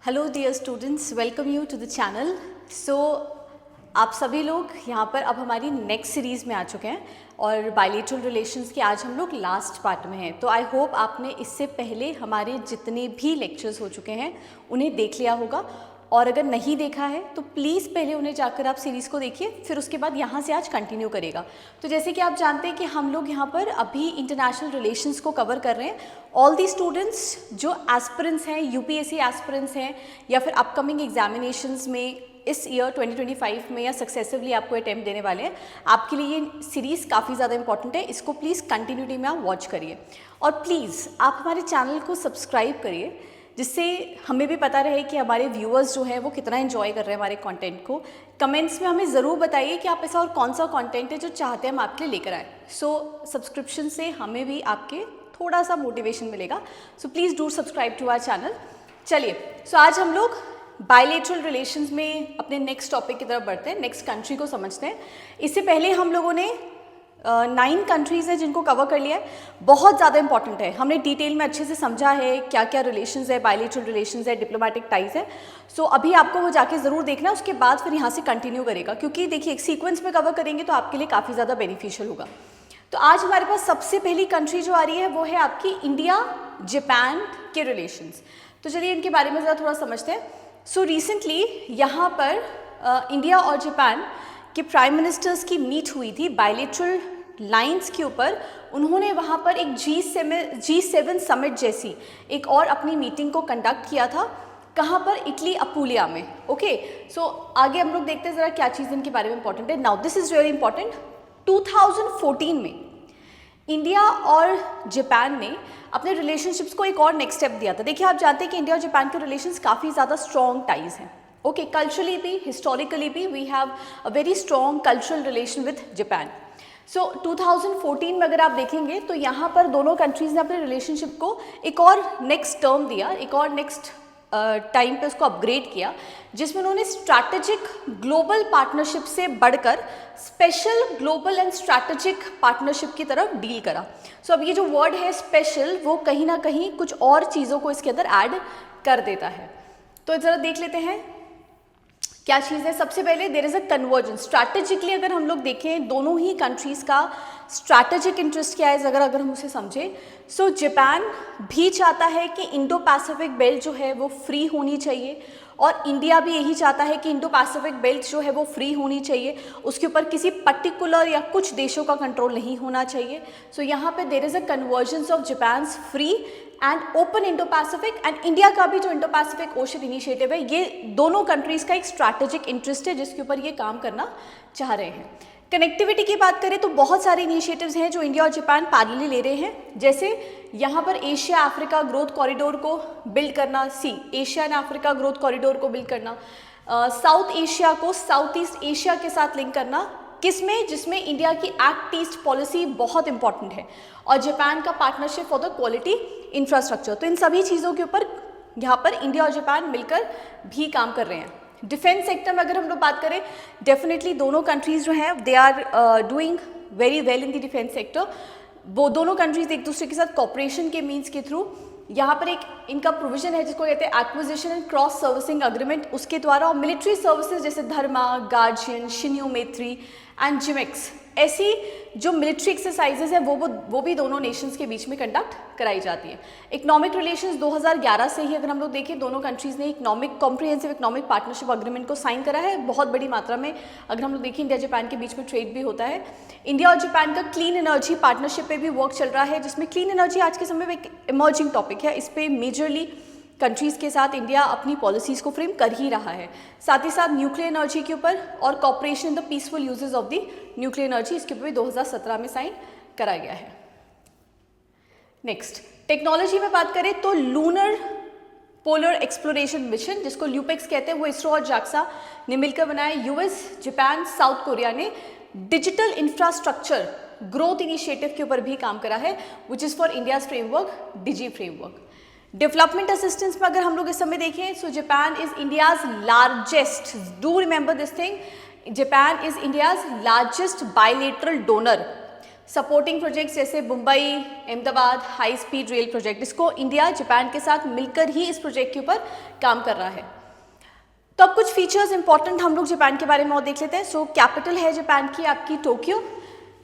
Hello dear students, welcome you to the channel. आप सभी लोग यहाँ पर अब हमारी नेक्स्ट सीरीज़ में आ चुके हैं और बायलैटरल रिलेशंस के आज हम लोग लास्ट पार्ट में हैं। तो आई होप आपने इससे पहले हमारे जितने भी लेक्चर्स हो चुके हैं उन्हें देख लिया होगा, और अगर नहीं देखा है तो प्लीज़ पहले उन्हें जाकर आप सीरीज़ को देखिए, फिर उसके बाद यहाँ से आज कंटिन्यू करेगा। तो जैसे कि आप जानते हैं कि हम लोग यहाँ पर अभी इंटरनेशनल रिलेशंस को कवर कर रहे हैं। ऑल दी स्टूडेंट्स जो एस्पिरेंट्स हैं, यूपीएससी एस्पिरेंट्स हैं, या फिर अपकमिंग एग्जामिनेशंस में इस ईयर 2025 में या सक्सेसिवली आपको अटैम्प्ट देने वाले हैं, आपके लिए ये सीरीज़ काफ़ी ज़्यादा इंपॉर्टेंट है। इसको प्लीज़ कंटिन्यूटी में आप वॉच करिए और प्लीज़ आप हमारे चैनल को सब्सक्राइब करिए, जिससे हमें भी पता रहे कि हमारे व्यूअर्स जो हैं वो कितना एंजॉय कर रहे हैं हमारे कंटेंट को। कमेंट्स में हमें ज़रूर बताइए कि आप ऐसा और कौन सा कंटेंट है जो चाहते हैं हम आपके लिए लेकर आएँ। सब्सक्रिप्शन से हमें भी आपके थोड़ा सा मोटिवेशन मिलेगा। Please do subscribe to our channel. चलिए, आज हम लोग बायलैटरल रिलेशंस में अपने नेक्स्ट टॉपिक की तरफ बढ़ते हैं, नेक्स्ट कंट्री को समझते हैं। इससे पहले हम लोगों ने 9 कंट्रीज़ हैं जिनको कवर कर लिया है। बहुत ज़्यादा इंपॉर्टेंट है, हमने डिटेल में अच्छे से समझा है क्या क्या रिलेशंस है, बायलैटरल रिलेशंस है, डिप्लोमेटिक टाइज है। अभी आपको वो जाके ज़रूर देखना, उसके बाद फिर यहाँ से कंटिन्यू करेगा, क्योंकि देखिए एक सीक्वेंस में कवर करेंगे तो आपके लिए काफ़ी ज़्यादा बेनिफिशियल होगा। तो आज हमारे पास सबसे पहली कंट्री जो आ रही है वो है आपकी इंडिया जापान के रिलेशंस। तो चलिए इनके बारे में ज़रा थोड़ा समझते हैं। रिसेंटली यहाँ पर इंडिया और जापान के प्राइम मिनिस्टर्स की मीट हुई थी बायलैटरल लाइंस के ऊपर। उन्होंने वहाँ पर एक G7 समिट जैसी एक और अपनी मीटिंग को कंडक्ट किया था। कहाँ पर? इटली अपूलिया में। ओके, आगे हम लोग देखते हैं ज़रा क्या चीज़ इनके बारे में इंपॉर्टेंट है। Now this is really important. 2014 में इंडिया और जापान ने अपने रिलेशनशिप्स को एक और नेक्स्ट स्टेप दिया था। देखिए, आप जानते हैं कि इंडिया और जापान के रिलेशंस काफ़ी ज़्यादा स्ट्रॉन्ग टाइज हैं। ओके, कल्चरली भी, हिस्टोरिकली भी we have a very strong cultural relation with Japan. 2014 में अगर आप देखेंगे तो यहाँ पर दोनों कंट्रीज़ ने अपने रिलेशनशिप को एक और नेक्स्ट टर्म दिया, एक और नेक्स्ट टाइम पे उसको अपग्रेड किया, जिसमें उन्होंने स्ट्रैटेजिक ग्लोबल पार्टनरशिप से बढ़कर special global and strategic partnership की तरफ डील करा। अब ये जो वर्ड है स्पेशल, वो कहीं ना कहीं कुछ और चीज़ों को इसके अंदर ऐड कर देता है। तो ज़रा देख लेते हैं क्या चीज़ है। सबसे पहले there is a convergence. Strategically अगर हम लोग देखें दोनों ही कंट्रीज़ का स्ट्रैटेजिक इंटरेस्ट क्या है, अगर हम उसे समझें, जापान भी चाहता है कि इंडो पैसिफिक बेल्ट जो है वो फ्री होनी चाहिए, और इंडिया भी यही चाहता है कि इंडो पैसिफिक बेल्ट जो है वो फ्री होनी चाहिए, उसके ऊपर किसी पर्टिकुलर या कुछ देशों का कंट्रोल नहीं होना चाहिए। यहाँ पे there is a convergence of Japan's free and open Indo Pacific, and India का भी जो इंडो पैसिफिक ओशन इनिशिएटिव है, ये दोनों कंट्रीज़ का एक स्ट्रैटेजिक इंटरेस्ट है जिसके ऊपर ये काम करना चाह रहे हैं। कनेक्टिविटी की बात करें तो बहुत सारे इनिशिएटिव्स हैं जो इंडिया और जापान पैरेलली ले रहे हैं। जैसे यहाँ पर एशिया अफ्रीका ग्रोथ कॉरिडोर को बिल्ड करना, Asia and Africa growth corridor को बिल्ड करना, साउथ एशिया को साउथ ईस्ट एशिया के साथ लिंक करना, किसमें? जिसमें इंडिया की एक्ट ईस्ट पॉलिसी बहुत इंपॉर्टेंट है, और जापान का partnership for the quality infrastructure. तो इन सभी चीज़ों के ऊपर यहाँ पर इंडिया और जापान मिलकर भी काम कर रहे हैं। डिफेंस सेक्टर में अगर हम लोग बात करें, डेफिनेटली दोनों कंट्रीज़ जो हैं they are doing very well in the defence sector. वो दोनों कंट्रीज़ एक दूसरे के साथ कॉपरेशन के मीन्स के थ्रू, यहाँ पर एक इनका प्रोविजन है जिसको कहते हैं acquisition and cross servicing agreement, उसके द्वारा, और मिलिट्री सर्विसेज जैसे धर्मा, गार्जियन, शिन्यो मेत्री एंड जिमेक्स, ऐसी जो मिलिट्री एक्सरसाइजेज है वो भी दोनों नेशंस के बीच में कंडक्ट कराई जाती है। इकोनॉमिक रिलेशंस 2011 से ही अगर हम लोग देखें, दोनों कंट्रीज़ ने कॉम्प्रिहेंसिव इकोनॉमिक पार्टनरशिप अग्रीमेंट को साइन करा है। बहुत बड़ी मात्रा में अगर हम लोग देखें इंडिया जापान के बीच में ट्रेड भी होता है। इंडिया और जापान का क्लीन एनर्जी पार्टनरशिप पे भी वर्क चल रहा है, जिसमें क्लीन एनर्जी आज के समय में एक इमर्जिंग टॉपिक है। इस पर मेजरली कंट्रीज़ के साथ इंडिया अपनी पॉलिसीज़ को फ्रेम कर ही रहा है। साथ ही साथ न्यूक्लियर एनर्जी के ऊपर और cooperation in the peaceful uses of the nuclear energy, इसके ऊपर भी 2017 में साइन करा गया है। नेक्स्ट, टेक्नोलॉजी में बात करें तो लूनर पोलर एक्सप्लोरेशन मिशन, जिसको ल्यूपेक्स कहते हैं, वो इसरो और जाक्सा ने मिलकर बनाया। यूएस, जापान, साउथ कोरिया ने डिजिटल इंफ्रास्ट्रक्चर ग्रोथ इनिशिएटिव के ऊपर भी काम करा है, which is for India's framework, Digi framework. Development assistance में अगर हम लोग इस समय देखें, Japan is India's largest, do remember this thing, Japan is India's largest bilateral donor supporting projects जैसे Mumbai Ahmedabad high speed rail project, इसको इंडिया जापान के साथ मिलकर ही इस प्रोजेक्ट के ऊपर काम कर रहा है। तो अब कुछ फीचर्स इंपॉर्टेंट हम लोग जापान के बारे में और देख लेते हैं। सो कैपिटल है जापान की आपकी टोक्यो।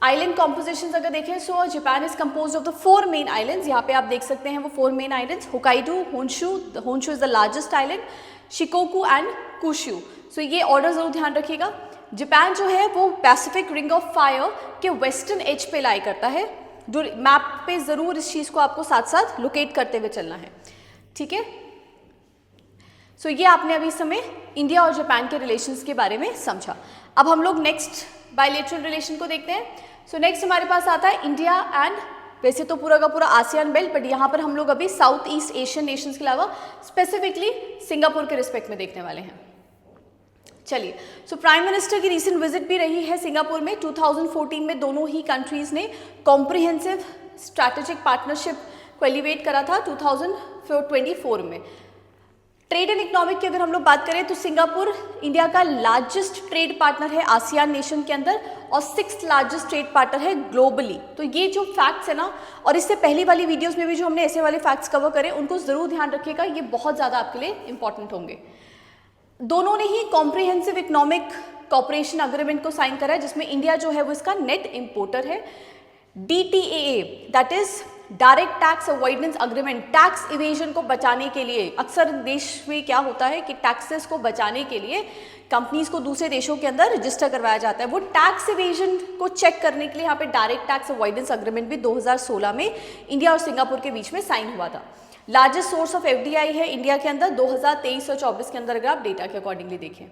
आइलैंड कॉम्पोजिशन अगर देखें so Japan is compose of the 4 main islands. यहाँ पे आप देख सकते हैं वो 4 main islands, Hokkaido, Honshu is the largest island, Shikoku and Kyushu. So ये ऑर्डर जरूर ध्यान रखिएगा। जापान जो है वो पैसिफिक रिंग ऑफ फायर के वेस्टर्न एज पे लाई करता है। जो मैप पे जरूर इस चीज को आपको साथ साथ लोकेट करते हुए चलना है, ठीक है। सो ये आपने अभी इस समय इंडिया और जापान के रिलेशंस के बारे में समझा। अब हम लोग नेक्स्ट बायलैटरल रिलेशन को देखते हैं। सो नेक्स्ट हमारे पास आता है इंडिया एंड, वैसे तो पूरा का पूरा आसियान बेल्ट, बट यहाँ पर हम लोग अभी साउथ ईस्ट एशियन नेशंस के अलावा स्पेसिफिकली सिंगापुर के रिस्पेक्ट में देखने वाले हैं। चलिए, सो प्राइम मिनिस्टर की रीसेंट विजिट भी रही है सिंगापुर में। 2014 में दोनों ही कंट्रीज ने कॉम्प्रिहेंसिव स्ट्रैटेजिक पार्टनरशिप को एलिवेट करा था 2024 में। ट्रेड एंड इकोनॉमिक की अगर हम लोग बात करें तो सिंगापुर इंडिया का लार्जेस्ट ट्रेड पार्टनर है आसियान नेशन के अंदर और 6th लार्जेस्ट ट्रेड पार्टनर है ग्लोबली। तो ये जो फैक्ट्स है ना, और इससे पहली वाली वीडियोस में भी जो हमने ऐसे वाले फैक्ट्स कवर करे उनको जरूर ध्यान रखिएगा, ये बहुत ज़्यादा आपके लिए इंपॉर्टेंट होंगे। दोनों ने ही कॉम्प्रिहेंसिव इकोनॉमिक कॉपरेशन अग्रीमेंट को साइन करा है, जिसमें इंडिया जो है वो इसका नेट इंपोर्टर है। DTAA that is direct tax avoidance agreement, tax evasion को बचाने के लिए, अक्सर देश में क्या होता है कि टैक्सेस को बचाने के लिए कंपनीज को दूसरे देशों के अंदर रजिस्टर करवाया जाता है। वो टैक्स इवेजन को चेक करने के लिए यहाँ पे डायरेक्ट टैक्स अवॉइडेंस अग्रीमेंट भी 2016 में इंडिया और सिंगापुर के बीच में साइन हुआ था। लार्जेस्ट सोर्स ऑफ FDI है इंडिया के अंदर 2023 और 24 के अंदर, अगर आप डेटा के अकॉर्डिंगली देखें।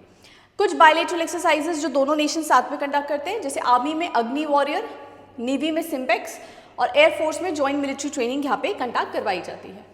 कुछ बायलैटरल एक्सरसाइजेस जो दोनों नेशन साथ में कंडक्ट करते हैं, जैसे आर्मी में अग्नि वॉरियर, नेवी में सिम्पेक्स और एयरफोर्स में जॉइंट मिलिट्री ट्रेनिंग यहाँ पे कंडक्ट करवाई जाती है।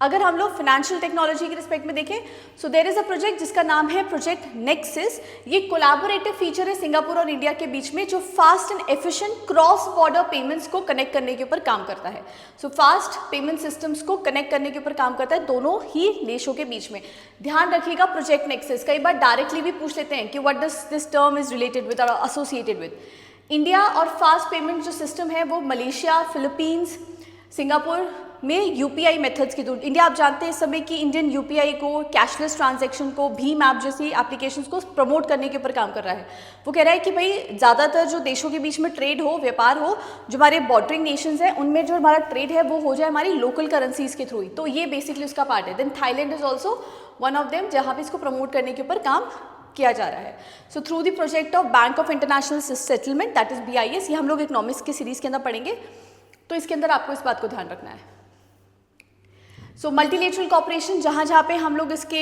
अगर हम लोग फाइनेंशियल टेक्नोलॉजी के रिस्पेक्ट में देखें, so there is a project जिसका नाम है प्रोजेक्ट नेक्सिस। ये कोलैबोरेटिव फीचर है सिंगापुर और इंडिया के बीच में, जो fast and efficient cross border payments को कनेक्ट करने के ऊपर काम करता है। सो फास्ट पेमेंट सिस्टम्स को कनेक्ट करने के ऊपर काम करता है दोनों ही देशों के बीच में। ध्यान रखिएगा प्रोजेक्ट नेक्सिस, कई बार डायरेक्टली भी पूछ लेते हैं कि what does this term is related with और एसोसिएटेड विद। इंडिया और फास्ट पेमेंट जो सिस्टम है वो मलेशिया, फिलीपींस, सिंगापुर में UPI मेथड्स के थ्रू, इंडिया आप जानते हैं इस समय कि इंडियन UPI को, कैशलेस ट्रांजैक्शन को, भीम ऐप जैसी एप्लीकेशंस को प्रमोट करने के ऊपर काम कर रहा है। वो कह रहा है कि भाई ज़्यादातर जो देशों के बीच में ट्रेड हो, व्यापार हो, जो हमारे बॉर्डरिंग नेशंस हैं उनमें जो हमारा ट्रेड है वो हो जाए हमारी लोकल करेंसीज के थ्रू ही। तो ये बेसिकली उसका पार्ट है। Then Thailand is also one of them, जहाँ पे इसको प्रमोट करने के ऊपर काम किया जा रहा है। So through the project of bank of international settlement that is BIS, ये हम लोग इकोनॉमिक्स की सीरीज के अंदर पढ़ेंगे, तो इसके अंदर आपको इस बात को ध्यान रखना है। सो मल्टीलेटरल कॉपरेशन, जहाँ पे हम लोग इसके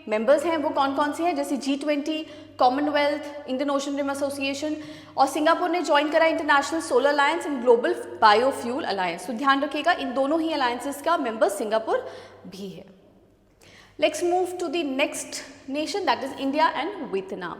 मेंबर्स हैं वो कौन कौन से हैं, जैसे G20, Commonwealth, Indian Ocean Rim Association, और सिंगापुर ने ज्वाइन करा International Solar Alliance and Global Biofuel Alliance. तो ध्यान रखिएगा इन दोनों ही अलायंसेस का मेंबर सिंगापुर भी है। Let's move to the next nation, that is India and Vietnam.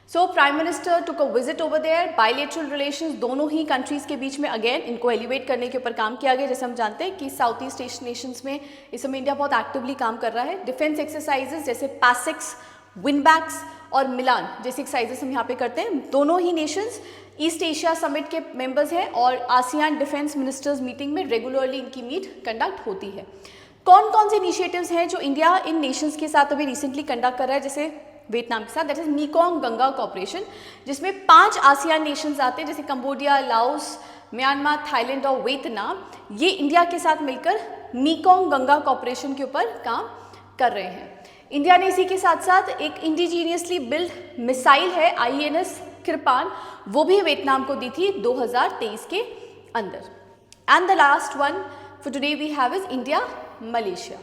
So Prime Minister took a visit over there. Bilateral relations दोनों ही countries के बीच में अगेन इनको एलिवेट करने के ऊपर काम किया गया। जैसे हम जानते हैं कि साउथ ईस्ट एशियन नेशंस में इस समय इंडिया बहुत एक्टिवली काम कर रहा है। डिफेंस एक्सरसाइजेस जैसे पैसिक्स, विनबैक्स और मिलान जैसे एक्सरसाइजेस हम यहाँ पे करते हैं। दोनों ही नेशंस ईस्ट एशिया समिट के मेंबर्स हैं और आसियान डिफेंस मिनिस्टर्स मीटिंग में रेगुलरली इनकी मीट कंडक्ट होती है। कौन कौन से इनिशिएटिव्स हैं जो इंडिया इन नेशंस के साथ अभी रिसेंटली कंडक्ट कर रहा है, जैसे वियतनाम के साथ, that is Mekong Ganga cooperation, जिसमें 5 आसियान नेशंस आते हैं, जैसे कंबोडिया, लाओस, म्यांमार, थाईलैंड और वियतनाम। ये इंडिया के साथ मिलकर मीकोंग गंगा कॉपरेशन के ऊपर काम कर रहे हैं। इंडिया ने इसी के साथ साथ एक इंडिजीनियसली बिल्ड मिसाइल है INS कृपान, वो भी वियतनाम को दी थी 2023 के अंदर। And the last one for today we have is India Malaysia.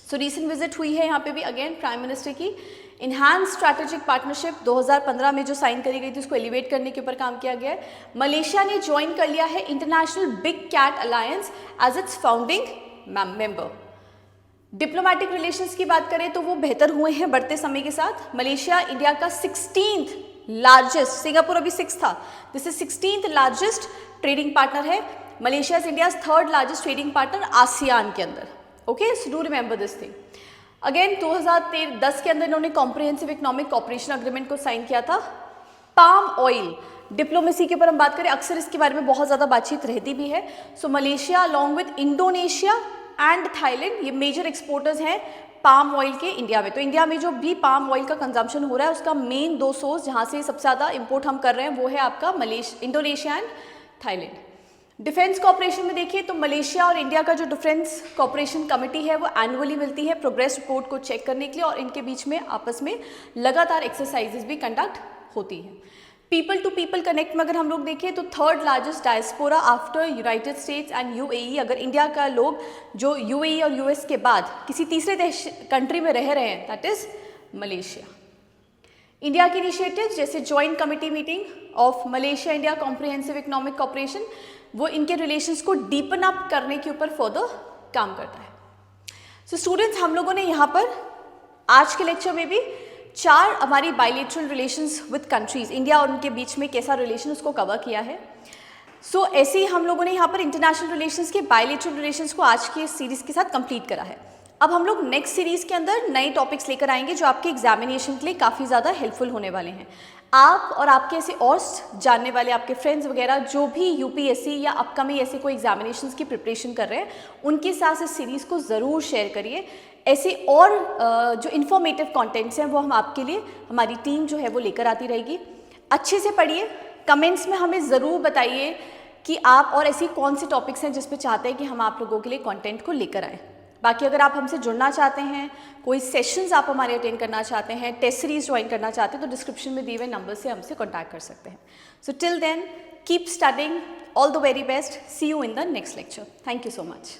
So recent visit हुई है यहाँ पे भी अगेन प्राइम मिनिस्टर की। इन्हांस स्ट्रैटेजिक पार्टनरशिप 2015 में जो साइन करी गई थी उसको एलिवेट करने के ऊपर काम किया गया है। मलेशिया ने ज्वाइन कर लिया है International Big Cat Alliance as its founding member. Diplomatic relations की बात करें तो वो बेहतर हुए हैं बढ़ते समय के साथ। मलेशिया इंडिया का 16th लार्जेस्ट, सिंगापुर अभी 6th था, this is 16th largest trading partner है। Malaysia is India 3rd largest trading partner ASEAN के अंदर। Okay, so do remember this thing. Again 2010 के अंदर इन्होंने कॉम्प्रिहेंसिव इकोनॉमिक कॉपरेशन अग्रीमेंट को साइन किया था। पाम ऑयल डिप्लोमेसी के ऊपर हम बात करें, अक्सर इसके बारे में बहुत ज़्यादा बातचीत रहती भी है। So Malaysia along with Indonesia and Thailand, ये मेजर एक्सपोर्टर्स हैं पाम ऑयल के इंडिया में। तो इंडिया में जो भी पाम ऑयल का कंजम्पशन हो रहा है उसका मेन 2 सोर्स जहाँ से सबसे ज़्यादा इंपोर्ट हम कर रहे हैं वो है आपका Indonesia and Thailand. Defence cooperation में देखिए तो मलेशिया और इंडिया का जो डिफेंस कॉपरेशन कमेटी है वो एनुअली मिलती है प्रोग्रेस रिपोर्ट को चेक करने के लिए, और इनके बीच में आपस में लगातार एक्सरसाइजेज भी कंडक्ट होती हैं। पीपल टू पीपल कनेक्ट में अगर हम लोग देखें तो 3rd largest diaspora after United states and UAE. अगर इंडिया का लोग जो यूएई और यूएस के बाद किसी तीसरे देश कंट्री में रह रहे हैं दैट इज मलेशिया। इंडिया के इनिशिएटिव्स जैसे joint committee meeting of Malaysia India comprehensive economic corporation, वो इनके रिलेशंस को डीपन अप करने के ऊपर फर्दर काम करता है। सो स्टूडेंट्स, हम लोगों ने यहाँ पर आज के लेक्चर में भी 4 हमारी bilateral relations with countries, India और उनके बीच में कैसा रिलेशन उसको कवर किया है। सो ऐसे ही हम लोगों ने यहाँ पर इंटरनेशनल रिलेशंस के बायलेटरल रिलेशंस को आज की सीरीज़ के साथ कंप्लीट करा है। अब हम लोग नेक्स्ट सीरीज़ के अंदर नए टॉपिक्स लेकर आएंगे जो आपके एग्जामिनेशन के लिए काफ़ी ज़्यादा हेल्पफुल होने वाले हैं। आप और आपके ऐसे और जानने वाले आपके फ्रेंड्स वगैरह जो भी यूपीएससी या अपकमिंग ऐसे कोई एग्जामिनेशंस की प्रिपरेशन कर रहे हैं उनके साथ इस सीरीज़ को ज़रूर शेयर करिए। ऐसे और जो इन्फॉर्मेटिव कंटेंट्स हैं वो हम आपके लिए हमारी टीम जो है वो लेकर आती रहेगी। अच्छे से पढ़िए, कमेंट्स में हमें ज़रूर बताइए कि आप और ऐसी कौन से टॉपिक्स हैं जिस पे चाहते हैं कि हम आप लोगों के लिए कंटेंट को लेकर आएँ। बाकी अगर आप हमसे जुड़ना चाहते हैं, कोई सेशंस आप हमारे अटेंड करना चाहते हैं, टेस्ट सीरीज ज्वाइन करना चाहते हैं तो डिस्क्रिप्शन में दिए हुए नंबर से हमसे कॉन्टैक्ट कर सकते हैं। So till then keep studying, all the very best, see you in the next lecture. Thank you so much.